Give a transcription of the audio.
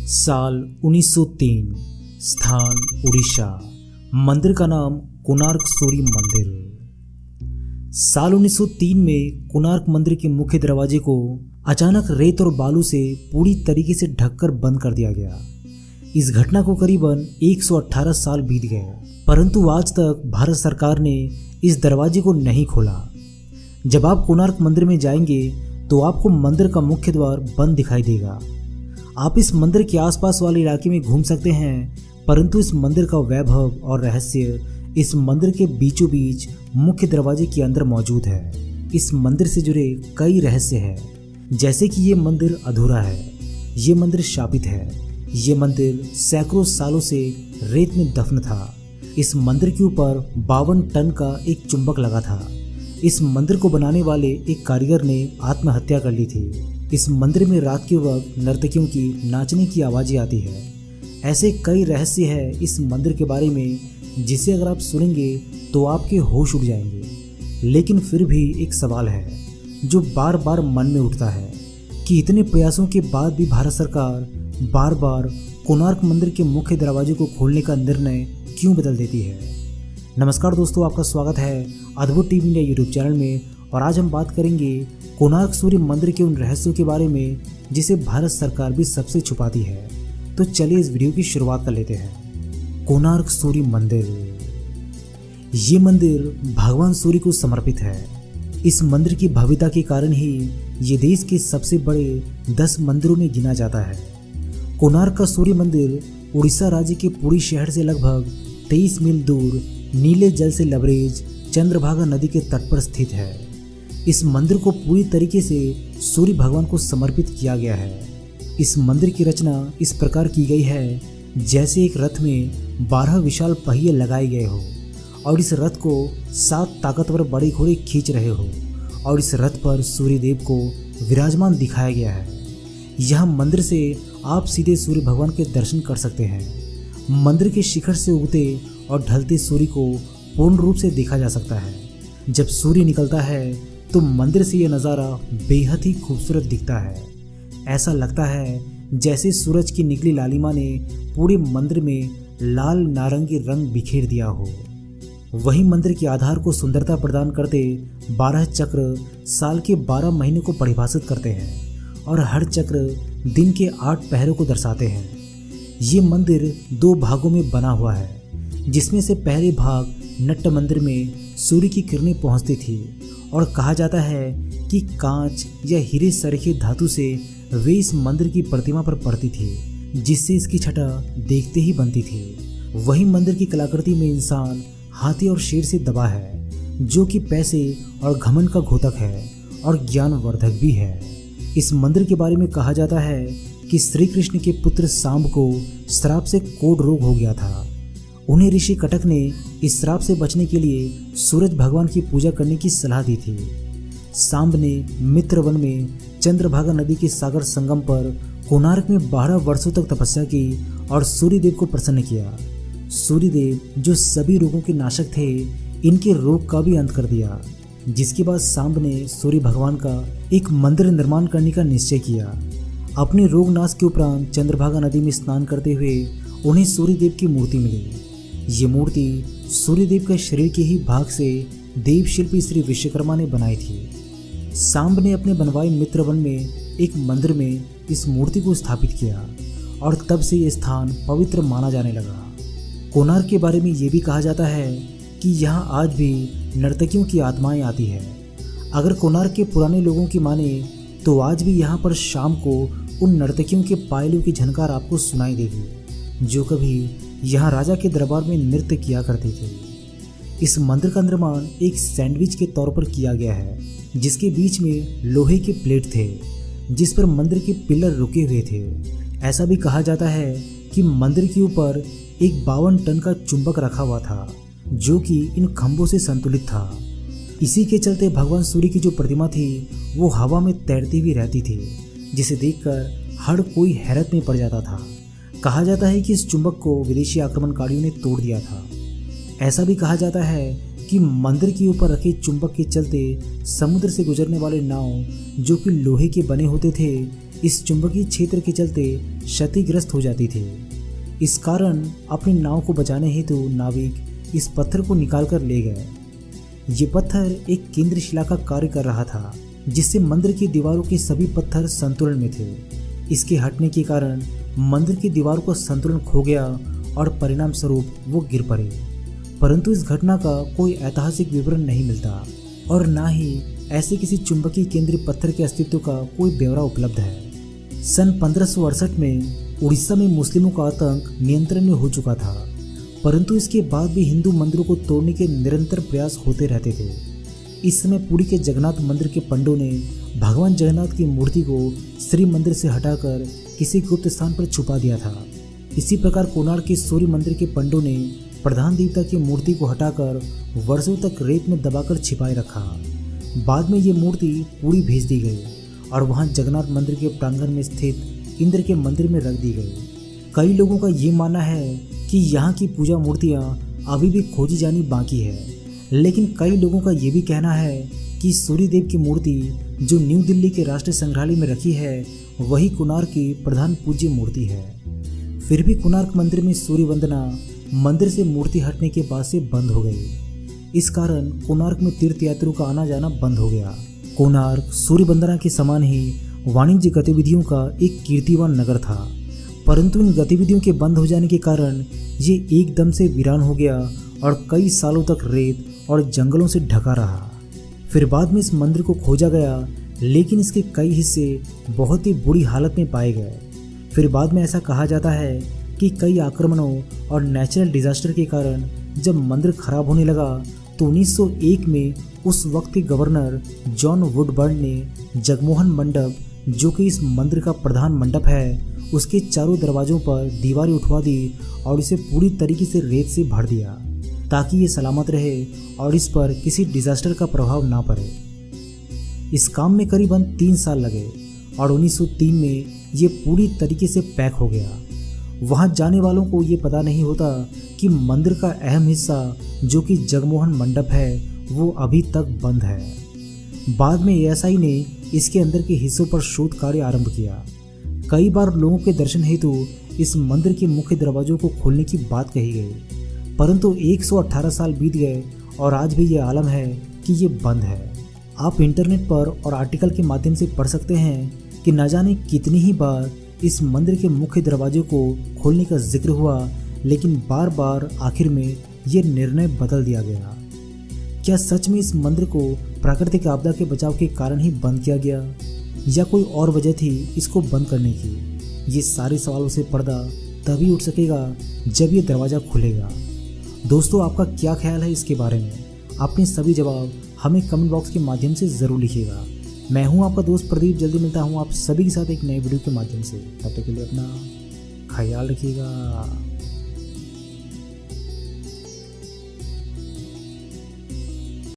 साल 1903, स्थान उड़ीसा। मंदिर का नाम कोणार्क सूर्य मंदिर। साल 1903 में कोणार्क मंदिर के मुख्य दरवाजे को अचानक रेत और बालू से पूरी तरीके से ढककर बंद कर दिया गया। इस घटना को करीबन 118 साल बीत गए, परंतु आज तक भारत सरकार ने इस दरवाजे को नहीं खोला। जब आप कोणार्क मंदिर में जाएंगे तो आपको मंदिर का मुख्य द्वार बंद दिखाई देगा। आप इस मंदिर के आसपास वाले इलाके में घूम सकते हैं, परंतु इस मंदिर का वैभव और रहस्य इस मंदिर के बीचों बीच मुख्य दरवाजे के अंदर मौजूद है। इस मंदिर से जुड़े कई रहस्य हैं, जैसे कि ये मंदिर अधूरा है, ये मंदिर शापित है, ये मंदिर सैकड़ों सालों से रेत में दफन था। इस मंदिर के ऊपर 52 टन का एक चुंबक लगा था। इस मंदिर को बनाने वाले एक कारीगर ने आत्महत्या कर ली थी। इस मंदिर में रात के वक्त नर्तकियों की नाचने की आवाजें आती है। ऐसे कई रहस्य हैं इस मंदिर के बारे में, जिसे अगर आप सुनेंगे तो आपके होश उड़ जाएंगे। लेकिन फिर भी एक सवाल है जो बार बार मन में उठता है कि इतने प्रयासों के बाद भी भारत सरकार बार बार कोणार्क मंदिर के मुख्य दरवाजे को खोलने का निर्णय क्यों बदल देती है। नमस्कार दोस्तों, आपका स्वागत है अद्भुत टीवी इंडिया यूट्यूब चैनल में। और आज हम बात करेंगे कोणार्क सूर्य मंदिर के उन रहस्यों के बारे में जिसे भारत सरकार भी सबसे छुपाती है। तो चलिए इस वीडियो की शुरुआत कर लेते हैं। कोणार्क सूर्य मंदिर। ये मंदिर भगवान सूर्य को समर्पित है। इस मंदिर की भव्यता के कारण ही ये देश के सबसे बड़े 10 मंदिरों में गिना जाता है। कोणार्क का सूर्य मंदिर उड़ीसा राज्य के पुरी शहर से लगभग 23 मील दूर नीले जल से लबरेज चंद्रभागा नदी के तट पर स्थित है। इस मंदिर को पूरी तरीके से सूर्य भगवान को समर्पित किया गया है। इस मंदिर की रचना इस प्रकार की गई है जैसे एक रथ में 12 विशाल पहिए लगाए गए हो और इस रथ को 7 ताकतवर बड़े घोड़े खींच रहे हो और इस रथ पर सूर्य देव को विराजमान दिखाया गया है। यह मंदिर से आप सीधे सूर्य भगवान के दर्शन कर सकते हैं। मंदिर के शिखर से उगते और ढलते सूर्य को पूर्ण रूप से देखा जा सकता है। जब सूर्य निकलता है तो मंदिर से यह नज़ारा बेहद ही खूबसूरत दिखता है। ऐसा लगता है जैसे सूरज की निकली लालिमा ने पूरे मंदिर में लाल नारंगी रंग बिखेर दिया हो। वही मंदिर के आधार को सुंदरता प्रदान करते 12 चक्र साल के 12 महीने को परिभाषित करते हैं और हर चक्र दिन के 8 पहरों को दर्शाते हैं। ये मंदिर 2 भागों में बना हुआ है, जिसमें से पहले भाग नट्ट मंदिर में सूर्य की किरणें पहुंचती थी और कहा जाता है कि कांच या हीरे सरीखे धातु से वे इस मंदिर की प्रतिमा पर पड़ती थी, जिससे इसकी छटा देखते ही बनती थी। वही मंदिर की कलाकृति में इंसान हाथी और शेर से दबा है, जो कि पैसे और घमंड का घोतक है और ज्ञानवर्धक भी है। इस मंदिर के बारे में कहा जाता है कि श्री कृष्ण के पुत्र सांब को श्राप से कोढ़ रोग हो गया था। उन्हें ऋषि कटक ने इस श्राप से बचने के लिए सूरज भगवान की पूजा करने की सलाह दी थी। सांब ने मित्रवन में चंद्रभागा नदी के सागर संगम पर कोणार्क में 12 वर्षों तक तपस्या की और सूर्यदेव को प्रसन्न किया। सूर्यदेव जो सभी रोगों के नाशक थे, इनके रोग का भी अंत कर दिया, जिसके बाद सांब ने सूर्य भगवान का एक मंदिर निर्माण करने का निश्चय किया। अपने रोग नाश के उपरांत चंद्रभागा नदी में स्नान करते हुए उन्हें सूर्यदेव की मूर्ति मिली। ये मूर्ति सूर्यदेव के शरीर के ही भाग से देव शिल्पी श्री विश्वकर्मा ने बनाई थी। सांब ने अपने बनवाए मित्रवन में एक मंदिर में इस मूर्ति को स्थापित किया और तब से ये स्थान पवित्र माना जाने लगा। कोणार्क के बारे में ये भी कहा जाता है कि यहाँ आज भी नर्तकियों की आत्माएं आती है। अगर कोणार्क के पुराने लोगों की माने तो आज भी यहाँ पर शाम को उन नर्तकियों के पायलों की झनकार आपको सुनाई देगी, जो कभी यहाँ राजा के दरबार में नृत्य किया करती थी। इस मंदिर का निर्माण एक सैंडविच के तौर पर किया गया है, जिसके बीच में लोहे के प्लेट थे, जिस पर मंदिर के पिलर रुके हुए थे। ऐसा भी कहा जाता है कि मंदिर के ऊपर एक 52 टन का चुंबक रखा हुआ था, जो कि इन खंभों से संतुलित था। इसी के चलते भगवान सूर्य की जो प्रतिमा थी वो हवा में तैरती हुई रहती थी, जिसे देखकर हर कोई हैरत में पड़ जाता था। कहा जाता है कि इस चुंबक को विदेशी आक्रमणकारियों ने तोड़ दिया था। ऐसा भी कहा जाता है कि मंदिर के ऊपर रखे चुंबक के चलते समुद्र से गुजरने वाले नाव, जो कि लोहे के बने होते थे, इस चुंबकीय क्षेत्र के चलते क्षतिग्रस्त हो जाती थी। इस कारण अपनी नाव को बचाने हेतु नाविक इस पत्थर को निकालकर ले गए। ये पत्थर एक केंद्र शिला का कार्य कर रहा था, जिससे मंदिर की दीवारों के सभी पत्थर संतुलन में थे। इसके हटने के कारण मंदिर की दीवारों का संतुलन खो गया और परिणाम स्वरूप वो गिर पड़े। परंतु इस घटना का कोई ऐतिहासिक विवरण नहीं मिलता और ना ही ऐसे किसी चुंबकीय केंद्रीय पत्थर के अस्तित्व का कोई ब्यौरा उपलब्ध है। सन 1568 में उड़ीसा में मुस्लिमों का आतंक नियंत्रण में हो चुका था, परंतु इसके बाद भी हिंदू मंदिरों को तोड़ने के निरंतर प्रयास होते रहते थे। इस समय पुरी के जगन्नाथ मंदिर के पंडों ने भगवान जगन्नाथ की मूर्ति को श्री मंदिर से हटाकर किसी गुप्त स्थान पर छुपा दिया था। इसी प्रकार कोणार्क के सूर्य मंदिर के पंडों ने प्रधान देवता की मूर्ति को हटाकर वर्षों तक रेत में दबाकर छिपाए रखा। बाद में ये मूर्ति पुरी भेज दी गई और वहां जगन्नाथ मंदिर के प्रांगण में स्थित इंद्र के मंदिर में रख दी गई। कई लोगों का ये मानना है कि यहाँ की पूजा मूर्तियाँ अभी भी खोजी जानी बाकी है, लेकिन कई लोगों का ये भी कहना है कि सूर्यदेव की मूर्ति जो न्यू दिल्ली के राष्ट्रीय संग्रहालय में रखी है वही कोणार्क की प्रधान पूज्य मूर्ति है। फिर भी कोणार्क मंदिर में सूर्य वंदना मंदिर से मूर्ति हटने के बाद से बंद हो गई। इस कारण कोणार्क में तीर्थयात्रियों का आना जाना बंद हो गया। कोणार्क सूर्य वंदना के समान ही वाणिज्य गतिविधियों का एक कीर्तिवान नगर था, परंतु इन गतिविधियों के बंद हो जाने के कारण ये एकदम से वीरान हो गया और कई सालों तक रेत और जंगलों से ढका रहा। फिर बाद में इस मंदिर को खोजा गया, लेकिन इसके कई हिस्से बहुत ही बुरी हालत में पाए गए। फिर बाद में ऐसा कहा जाता है कि कई आक्रमणों और नेचुरल डिजास्टर के कारण जब मंदिर खराब होने लगा तो 1901 में उस वक्त के गवर्नर जॉन वुडबर्न ने जगमोहन मंडप, जो कि इस मंदिर का प्रधान मंडप है, उसके चारों दरवाजों पर दीवारें उठवा दी और इसे पूरी तरीके से रेत से भर दिया ताकि ये सलामत रहे और इस पर किसी डिजास्टर का प्रभाव ना पड़े। इस काम में करीबन 3 साल लगे और 1903 में ये पूरी तरीके से पैक हो गया। वहां जाने वालों को ये पता नहीं होता कि मंदिर का अहम हिस्सा जो कि जगमोहन मंडप है वो अभी तक बंद है। बाद में एएसआई ने इसके अंदर के हिस्सों पर शोध कार्य आरंभ किया। कई बार लोगों के दर्शन हेतु इस मंदिर के मुख्य दरवाजों को खोलने की बात कही गई, परंतु 118 साल बीत गए और आज भी ये आलम है कि ये बंद है। आप इंटरनेट पर और आर्टिकल के माध्यम से पढ़ सकते हैं कि न जाने कितनी ही बार इस मंदिर के मुख्य दरवाजे को खोलने का जिक्र हुआ, लेकिन बार बार आखिर में ये निर्णय बदल दिया गया। क्या सच में इस मंदिर को प्राकृतिक आपदा के बचाव के कारण ही बंद किया गया या कोई और वजह थी इसको बंद करने की? ये सारे सवालों से पर्दा तभी उठ सकेगा जब ये दरवाज़ा खुलेगा। दोस्तों, आपका क्या ख्याल है इसके बारे में? अपने सभी जवाब हमें कमेंट बॉक्स के माध्यम से ज़रूर लिखिएगा। मैं हूं आपका दोस्त प्रदीप। जल्दी मिलता हूं आप सभी के साथ एक नए वीडियो के माध्यम से। तब तक के लिए अपना ख्याल रखिएगा।